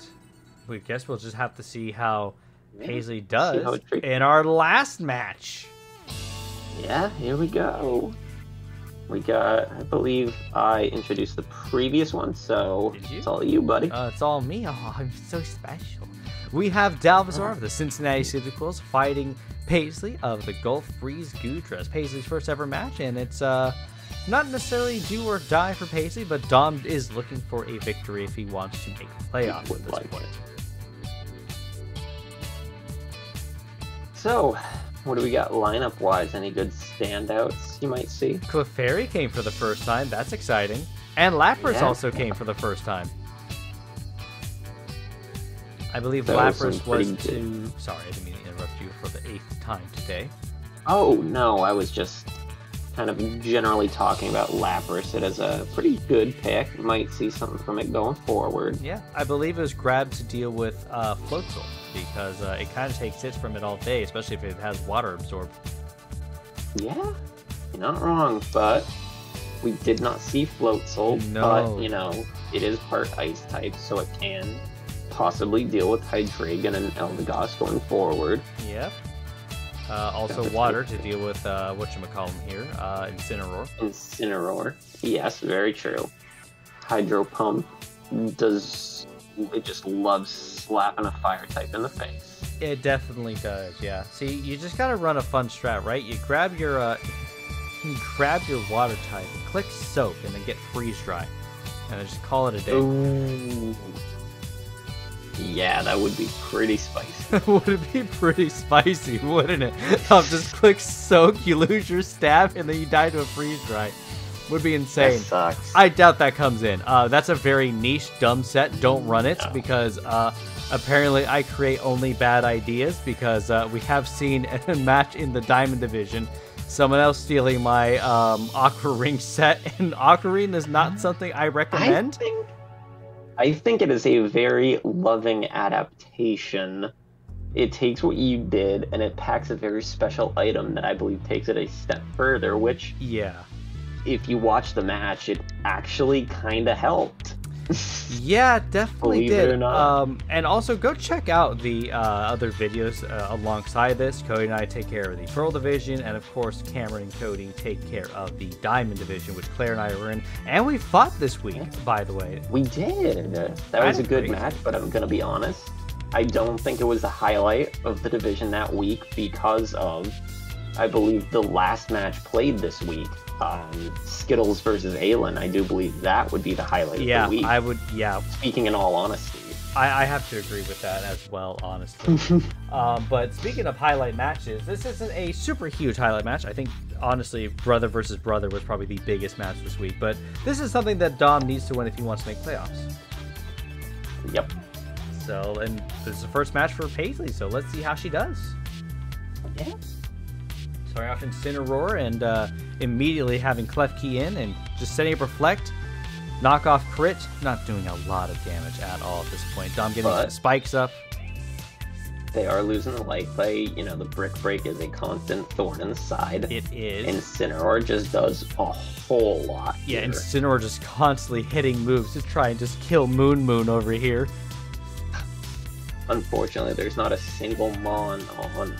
we guess we'll just have to see how Paisley does in our last match. Yeah, here we go. We got, I believe I introduced the previous one, so it's all you, buddy. It's all me. Oh, I'm so special. We have Dalvazar of the Cincinnati Cyndaquils fighting Paisley of the Gulf Breeze Goodras. Paisley's first ever match, and it's not necessarily do or die for Paisley, but Dom is looking for a victory if he wants to make the playoff at this point. So, what do we got lineup-wise? Any good standouts you might see? Clefairy came for the first time. That's exciting. And Lapras also came for the first time. I believe Lapras was to... Sorry, I didn't mean to interrupt you for the 8th time today. Oh, no, I was just kind of generally talking about Lapras. It is a pretty good pick. Might see something from it going forward. Yeah, I believe it was grabbed to deal with Floatzel, because it kind of takes hits from it all day, especially if it has water absorbed. Yeah, you're not wrong, but we did not see Floatzel. No. But, you know, it is part ice type, so it can possibly deal with Hydreigon and Eldegoss going forward. Yep. Also water to deal with, whatchamacallem here, Incineroar. Incineroar. Yes, very true. Hydro Pump it just loves slapping a fire type in the face. It definitely does, yeah. See, you just gotta run a fun strat, right? You grab your water type, click Soak, and then get Freeze Dry. And then just call it a day. Ooh. Yeah, that would be pretty spicy. Would it be pretty spicy, wouldn't it? Just click soak, you lose your stab, and then you die to a freeze dry. Would be insane. That sucks. I doubt that comes in. That's a very niche, dumb set. Don't run it because apparently I create only bad ideas because we have seen a match in the Diamond Division. Someone else stealing my Aqua Ring set, and Aqua Ring is not something I recommend. I think it is a very loving adaptation. It takes what you did and it packs a very special item that I believe takes it a step further, which, yeah, if you watch the match, it actually kind of helped. Yeah, definitely Believe did. it or not. And also go check out the other videos alongside this. Cody and I take care of the Pearl Division, and of course Cameron and Cody take care of the Diamond Division, which Claire and I were in. And we fought this week, by the way. We did. That was a good match, but I'm going to be honest. I don't think it was the highlight of the division that week because of, I believe, the last match played this week. Skittles versus Aelin, I do believe that would be the highlight of the week. I would, yeah. Speaking in all honesty. I have to agree with that as well, honestly. But speaking of highlight matches, this isn't a super huge highlight match. I think, honestly, brother versus brother was probably the biggest match this week. But this is something that Dom needs to win if he wants to make playoffs. Yep. So, and this is the first match for Paisley, so let's see how she does. Yeah. Starting off Incineroar and immediately having Clef Key in and just setting up Reflect. Knockoff crit, not doing a lot of damage at all at this point. Dom getting some spikes up. They are losing the light play. You know, the Brick Break is a constant thorn in the side. It is. Incineroar just does a whole lot. Yeah, here. Incineroar just constantly hitting moves to try and just kill Moon over here. Unfortunately, there's not a single Mon on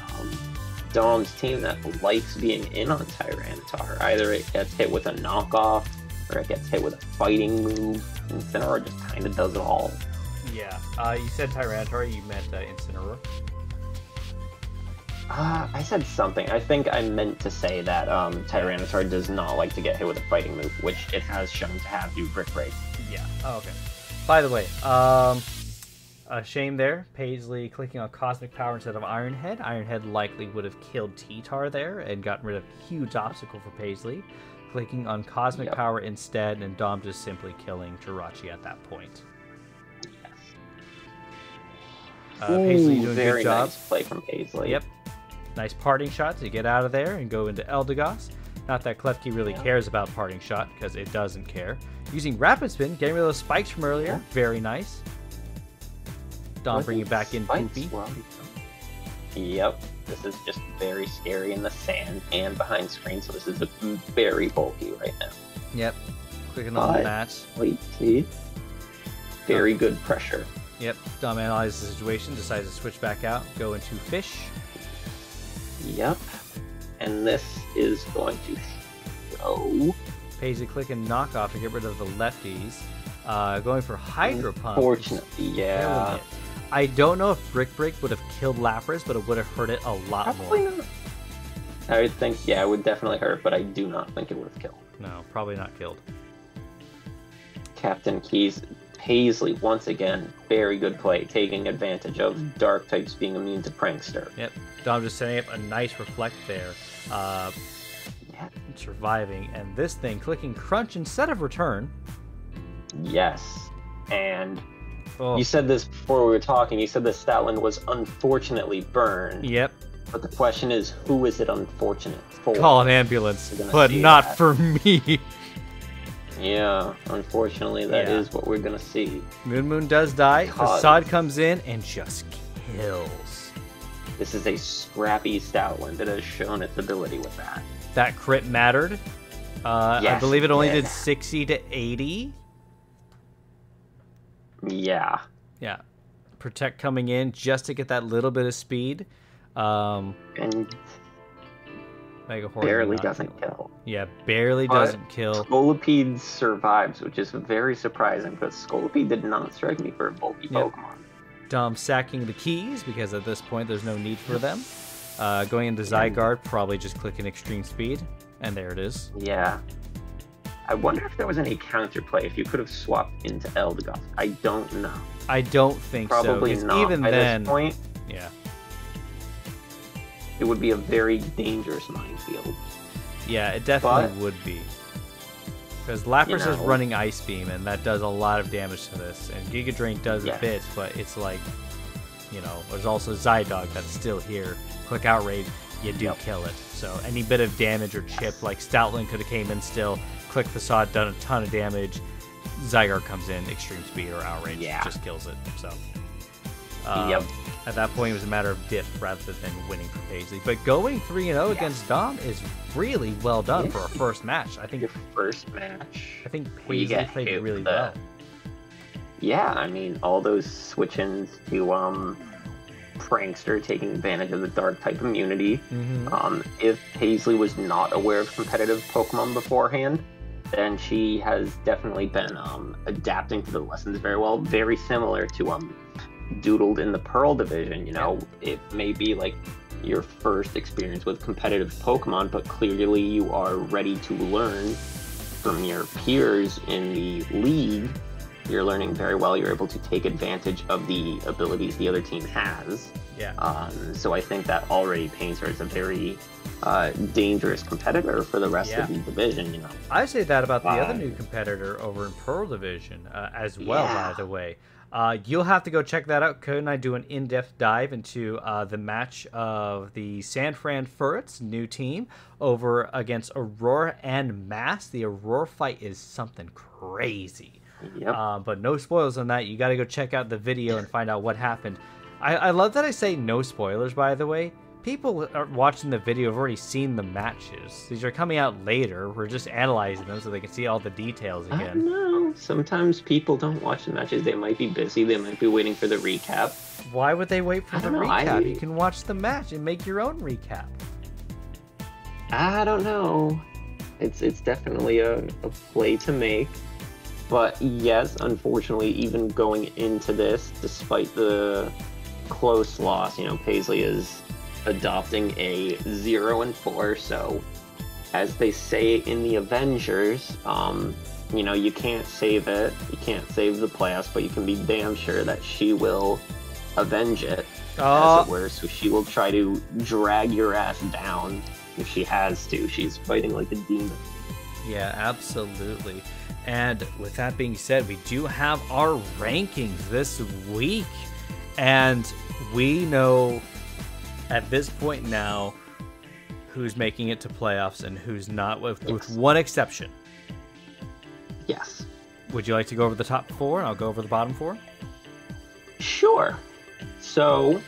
Dom's team that likes being in on Tyranitar. Either it gets hit with a knockoff, or it gets hit with a fighting move. Incineroar just kind of does it all. Yeah. You said Tyranitar, you meant Incineroar? I said something. I think I meant to say that Tyranitar does not like to get hit with a fighting move, which it has shown to have do Brick Break. Yeah. Oh, okay. By the way, a shame there. Paisley clicking on Cosmic Power instead of Ironhead. Ironhead likely would have killed T-Tar there and gotten rid of a huge obstacle for Paisley. Clicking on Cosmic Power instead, and Dom just simply killing Jirachi at that point. Yes. Paisley doing a very good job. Nice play from Paisley. Yep. Nice parting shot to get out of there and go into Eldegoss. Not that Klefki really cares about parting shot, because it doesn't care. Using Rapid Spin, getting rid of those spikes from earlier. Very nice. Dom bringing back in Poopy. Yep. This is just very scary in the sand and behind screen, so this is very bulky right now. Yep. Clicking on the match. Very good pressure. Yep. Dom analyzes the situation, decides to switch back out, go into Fish. Yep. And this is going to show. Paisley clicking knockoff to get rid of the lefties. Going for Hydro Pump. Unfortunately, yeah. I don't know if Brick Break would have killed Lapras, but it would have hurt it a lot Probably more. Not. I would think, yeah, it would definitely hurt, but I do not think it would have killed. No, probably not killed. Captain Keys, Paisley, once again, very good play, taking advantage of Dark types being immune to Prankster. Yep. Dom just setting up a nice Reflect there. Surviving, and this thing clicking Crunch instead of Return. Yes, and you said this before we were talking, you said the Statland was unfortunately burned. Yep. But the question is, who is it unfortunate for? Call an ambulance, but not for me. Yeah, unfortunately, that is what we're going to see. Moon does die. Facade comes in and just kills. This is a scrappy Stoutland that has shown its ability with that. That crit mattered. Yes, I believe it only did 60 to 80. Yeah. Yeah. Protect coming in just to get that little bit of speed. And Mega Horn barely doesn't kill. Yeah, barely doesn't kill. Scolipede survives, which is very surprising because Scolipede did not strike me for a bulky Pokemon. Dom sacking the keys because at this point there's no need for them. Going into Zygarde, probably just clicking extreme speed, and there it is. Yeah. I wonder if there was any counterplay, if you could have swapped into Eldegoss. I don't know. I don't think Probably so. not. Even By then, this point, yeah. it would be a very dangerous minefield. Yeah, it definitely would be. Because Lapras is running Ice Beam, and that does a lot of damage to this. And Giga Drain does a bit, but it's like, you know, there's also Zydog that's still here. Click Outrage, you do kill it. So any bit of damage or chip, like Stoutland could have came in still, Click Facade, done a ton of damage. Zygarde comes in, Extreme Speed or Outrage, just kills it. So at that point, it was a matter of diff rather than winning for Paisley. But going 3-0 against Dom is really well done for a first match. I think your first match. I think Paisley played it really well. Yeah, I mean, all those switch-ins to Prankster taking advantage of the dark type immunity. If Paisley was not aware of competitive Pokemon beforehand, then she has definitely been adapting to the lessons very well. Very similar to Doodled in the Pearl division. You know, it may be like your first experience with competitive Pokemon, but clearly you are ready to learn from your peers in the league. You're learning very well. You're able to take advantage of the abilities the other team has. So I think that already paints her as a very dangerous competitor for the rest of the division. You know, I say that about the other new competitor over in Pearl division as well. By the way, you'll have to go check that out. Code and I do an in-depth dive into the match of the San Fran Furrets new team over against Aurora and Mass. The Aurora fight is something crazy. But no spoilers on that. You got to go check out the video and find out what happened. I love that I say no spoilers, by the way. People are watching the video have already seen the matches. These are coming out later. We're just analyzing them so they can see all the details again. I don't know. Sometimes people don't watch the matches. They might be busy. They might be waiting for the recap. Why would they wait for the recap? You can watch the match and make your own recap. I don't know. It's definitely a play to make. But yes, unfortunately, even going into this, despite the close loss, you know, Paisley is adopting a 0-4. So, as they say in the Avengers, you know, you can't save it. You can't save the playoffs, but you can be damn sure that she will avenge it, as it were. So she will try to drag your ass down if she has to. She's fighting like a demon. Yeah, absolutely. And with that being said, we do have our rankings this week. And we know at this point now who's making it to playoffs and who's not, with one exception. Yes. Would you like to go over the top four and I'll go over the bottom four? Sure. So,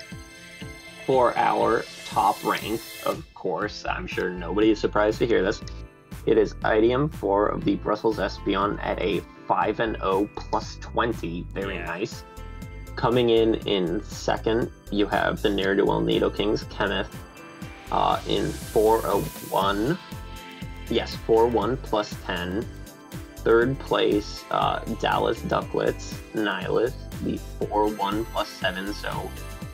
for our top rank, of course, I'm sure nobody is surprised to hear this. It is IDM 4 of the Brussels Espeon at a 5-0 plus 20. Very nice. Coming in second, you have the Neerdowell Nidokings, Kenneth, in 4-1. Yes, 4-1 plus 10. Third place, Dallas Duckletts, Nihilus, the 4-1 plus 7. So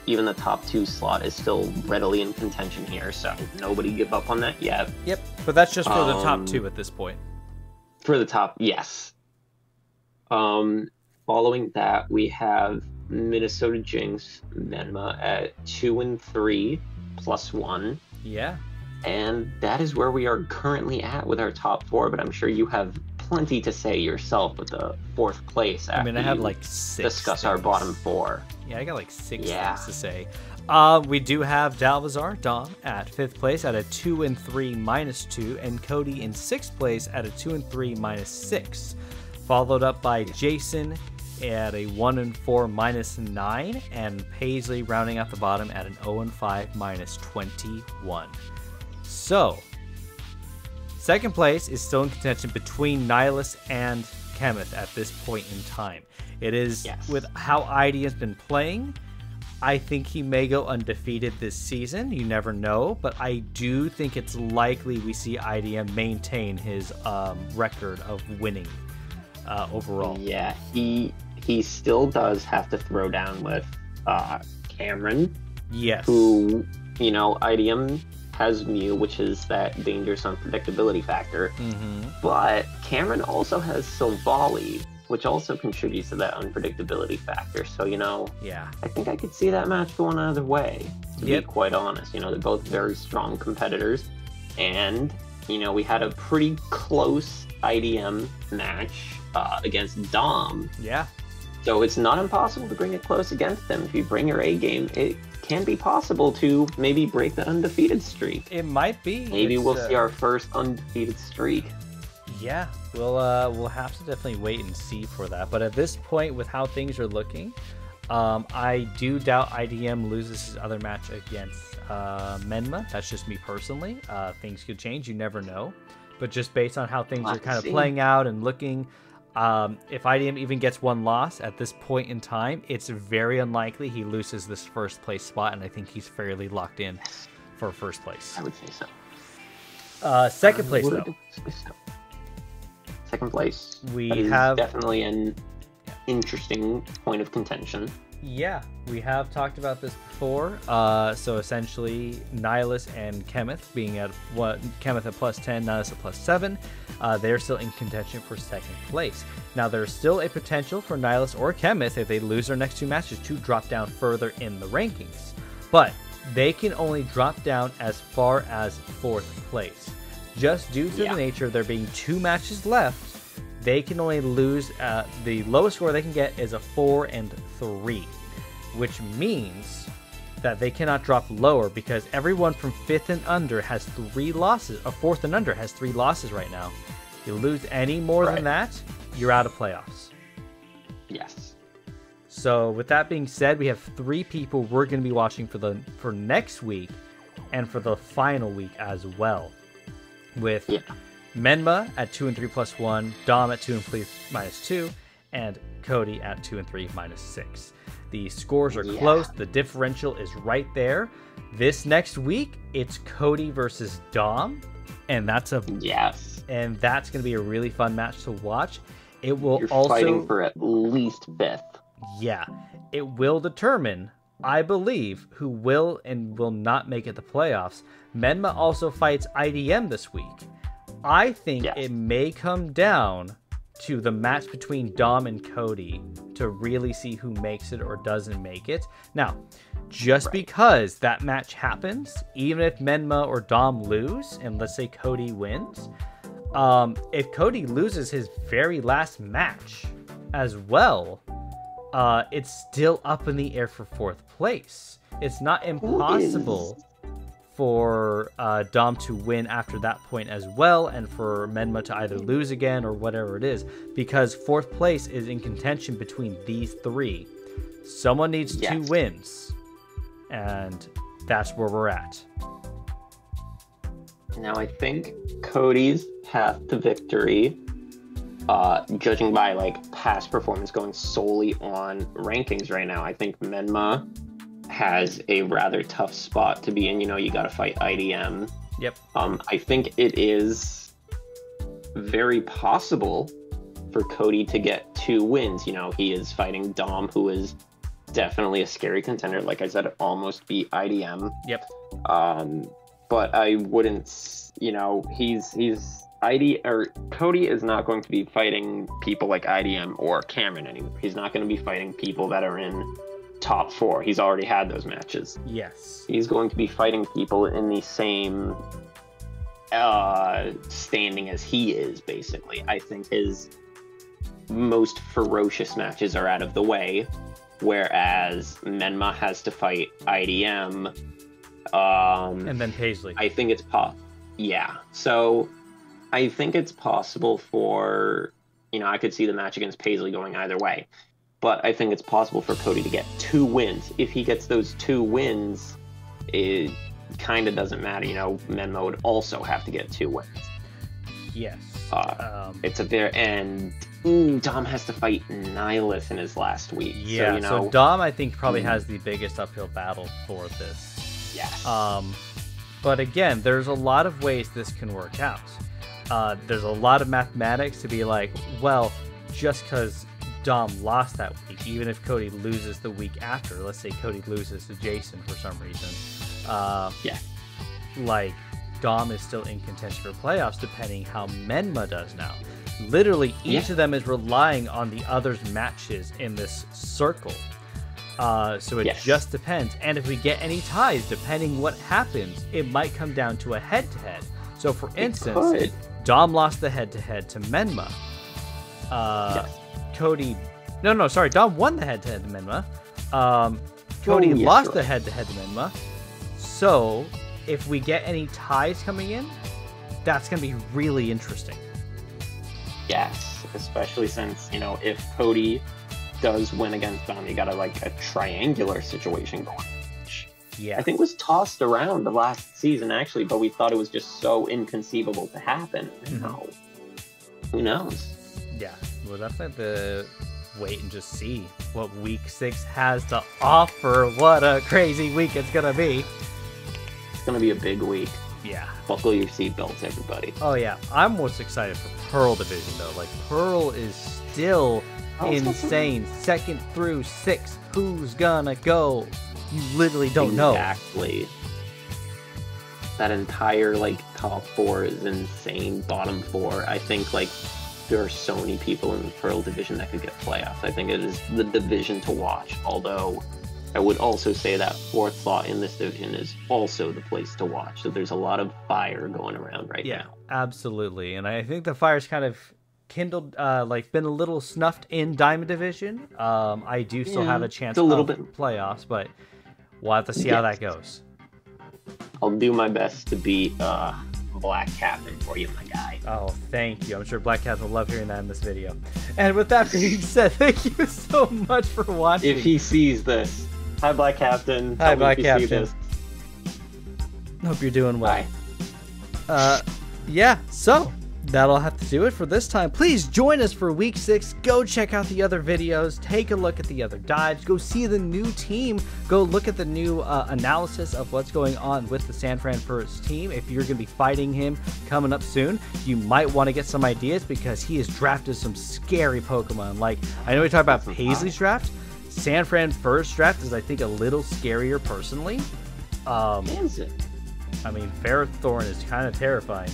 even the top two slot is still readily in contention here. So nobody give up on that yet. Yep, but that's just for the top two at this point. For the top, yes. Following that, we have Minnesota Jynx, Menma at 2-3 plus 1. Yeah. And that is where we are currently at with our top four, but I'm sure you have plenty to say yourself with the fourth place. I mean, I have like 6 discuss things. Our bottom four. Yeah, I got like 6 things to say. We do have Dalvazar, Dom, at 5th place at a 2-3 minus 2, and Cody in 6th place at a 2-3 minus 6. Followed up by Jason at a 1-4 minus 9, and Paisley rounding out the bottom at an 0-5 minus 21. So, second place is still in contention between Nihilus and Kenneth at this point in time. It is, with how ID has been playing, I think he may go undefeated this season. You never know, but I do think it's likely we see IDM maintain his record of winning overall. Yeah, he still does have to throw down with Cameron. Yes. Who, you know, IDM has Mew, which is that dangerous unpredictability factor. But Cameron also has Silvally, which also contributes to that unpredictability factor. So, Yeah. I think I could see that match going either way, to be quite honest. They're both very strong competitors. And, we had a pretty close IDM match against Dom. Yeah. So it's not impossible to bring it close against them. If you bring your A game, it can be possible to maybe break that undefeated streak. It might be. Maybe we'll see our first undefeated streak. Yeah, we'll have to definitely wait and see for that. But at this point, with how things are looking, I do doubt IDM loses his other match against Menma. That's just me personally. Things could change. You never know. But just based on how things are kind of playing out and looking, if IDM even gets one loss at this point in time, it's very unlikely he loses this first place spot. And I think he's fairly locked in for first place. I would say so. Second place, though. Second place. We have definitely an interesting point of contention. Yeah, we have talked about this before. So essentially, Nihilus and Chemith being at Chemith at +10, Nihilus at +7. They're still in contention for second place. Now, there's still a potential for Nihilus or Chemith, if they lose their next two matches, to drop down further in the rankings. But they can only drop down as far as fourth place. Just due to the nature of there being two matches left, they can only lose. The lowest score they can get is a 4 and 3, which means that they cannot drop lower because everyone from 5th and under has 3 losses. 4th and under has 3 losses right now. If you lose any more than that, you're out of playoffs. Yes. So with that being said, we have 3 people we're going to be watching for next week and for the final week as well. With Menma at 2 and 3 +1, Dom at 2 and 3 -2, and Cody at 2 and 3 -6. The scores are close. The differential is right there. This next week, it's Cody versus Dom, and that's and that's going to be a really fun match to watch. It will You're fighting for at least 5th. Yeah, it will determine, I believe, who will and will not make it the playoffs. Menma also fights IDM this week. I think it may come down to the match between Dom and Cody to really see who makes it or doesn't make it. Now, just because that match happens, even if Menma or Dom lose, and let's say Cody wins, if Cody loses his very last match as well, it's still up in the air for fourth place. It's not impossible for Dom to win after that point as well, and for Menma to either lose again or whatever it is, because fourth place is in contention between these 3. Someone needs 2 wins, and that's where we're at. Now, I think Cody's path to victory, judging by past performance going solely on rankings right now, I think Menma has a rather tough spot to be in. You got to fight IDM. Yep. I think it is very possible for Cody to get 2 wins. He is fighting Dom, who is definitely a scary contender. Like I said, almost beat IDM. Yep. But I wouldn't. Cody is not going to be fighting people like IDM or Cameron anymore. He's not going to be fighting people that are in top 4. He's already had those matches. Yes. He's going to be fighting people in the same standing as he is, basically. I think his most ferocious matches are out of the way, whereas Menma has to fight IDM. And then Paisley. I think it's So I think it's possible for, I could see the match against Paisley going either way. But I think it's possible for Cody to get 2 wins. If he gets those 2 wins, it kind of doesn't matter. Menma would also have to get 2 wins. Yes. It's a very... And Dom has to fight Nihilus in his last week. Yeah, so Dom, I think, probably has the biggest uphill battle for this. Yes. But again, there's a lot of ways this can work out. There's a lot of mathematics to be like, well, just because Dom lost that week, even if Cody loses the week after, let's say Cody loses to Jason for some reason, like Dom is still in contention for playoffs, depending how Menma does now. Literally, each of them is relying on the other's matches in this circle. So it just depends. And if we get any ties, depending what happens, it might come down to a head-to-head. So for instance, Dom lost the head-to-head to Menma. Cody... No, sorry. Dom won the head-to-head to Menma. Cody lost the head-to-head to Menma. So if we get any ties coming in, that's going to be really interesting. Yes, especially since, you know, if Cody does win against Dom, you got a triangular situation going. Yeah, I think was tossed around the last season, actually, but we thought it was just so inconceivable to happen. No. Who knows? Yeah, we'll definitely have to wait and just see what Week 6 has to offer. What a crazy week it's going to be. It's going to be a big week. Yeah. Buckle your seatbelts, everybody. Oh, yeah. I'm most excited for Pearl Division, though. Like, Pearl is still insane. 2nd through 6th. Who's gonna go? You literally don't know. Exactly. That entire, top 4 is insane. Bottom 4. I think, there are so many people in the Pearl Division that could get playoffs. I think it is the division to watch. Although, I would also say that 4th slot in this division is also the place to watch. So there's a lot of fire going around right now. Yeah, absolutely. And I think the fire's kind of kindled, been a little snuffed in Diamond Division. I do still have a chance of playoffs, but we'll have to see how that goes. I'll do my best to beat Black Captain for you, my guy. Oh, thank you. I'm sure Black Captain will love hearing that in this video. And with that being said, thank you so much for watching. If he sees this. Hi, Black Captain. Hi, Black Captain. Hope you're doing well. Bye. Yeah, so that'll have to do it for this time. Please join us for Week 6. Go check out the other videos. Take a look at the other dives. Go see the new team. Go look at the new analysis of what's going on with the San Fran first team. If you're going to be fighting him coming up soon, you might want to get some ideas because he has drafted some scary Pokemon. Like, I know we talked about Paisley's draft. San Fran first draft is, I think, a little scarier personally. Is it? I mean, Ferrothorn is kind of terrifying.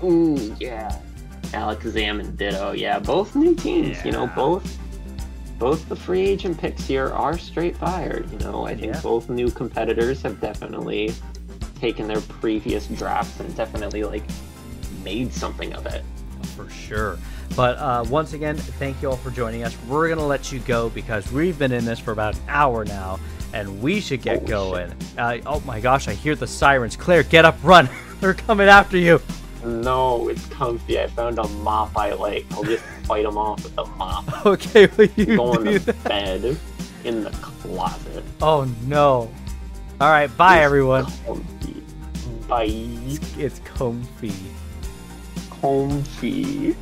Ooh, yeah. Alakazam and Ditto, yeah, both new teams, you know, both the free agent picks here are straight fired, you know. I think both new competitors have definitely taken their previous drafts and definitely, made something of it. For sure. But once again, thank you all for joining us. We're going to let you go because we've been in this for about an hour now, and we should get going. Oh my gosh, I hear the sirens. Claire, get up, run. They're coming after you. No, it's comfy. I found a mop I like. I'll just fight them off with the mop. Okay, will you go to bed in the closet. Oh no. All right, bye everyone. Comfy. Bye. It's comfy. Comfy.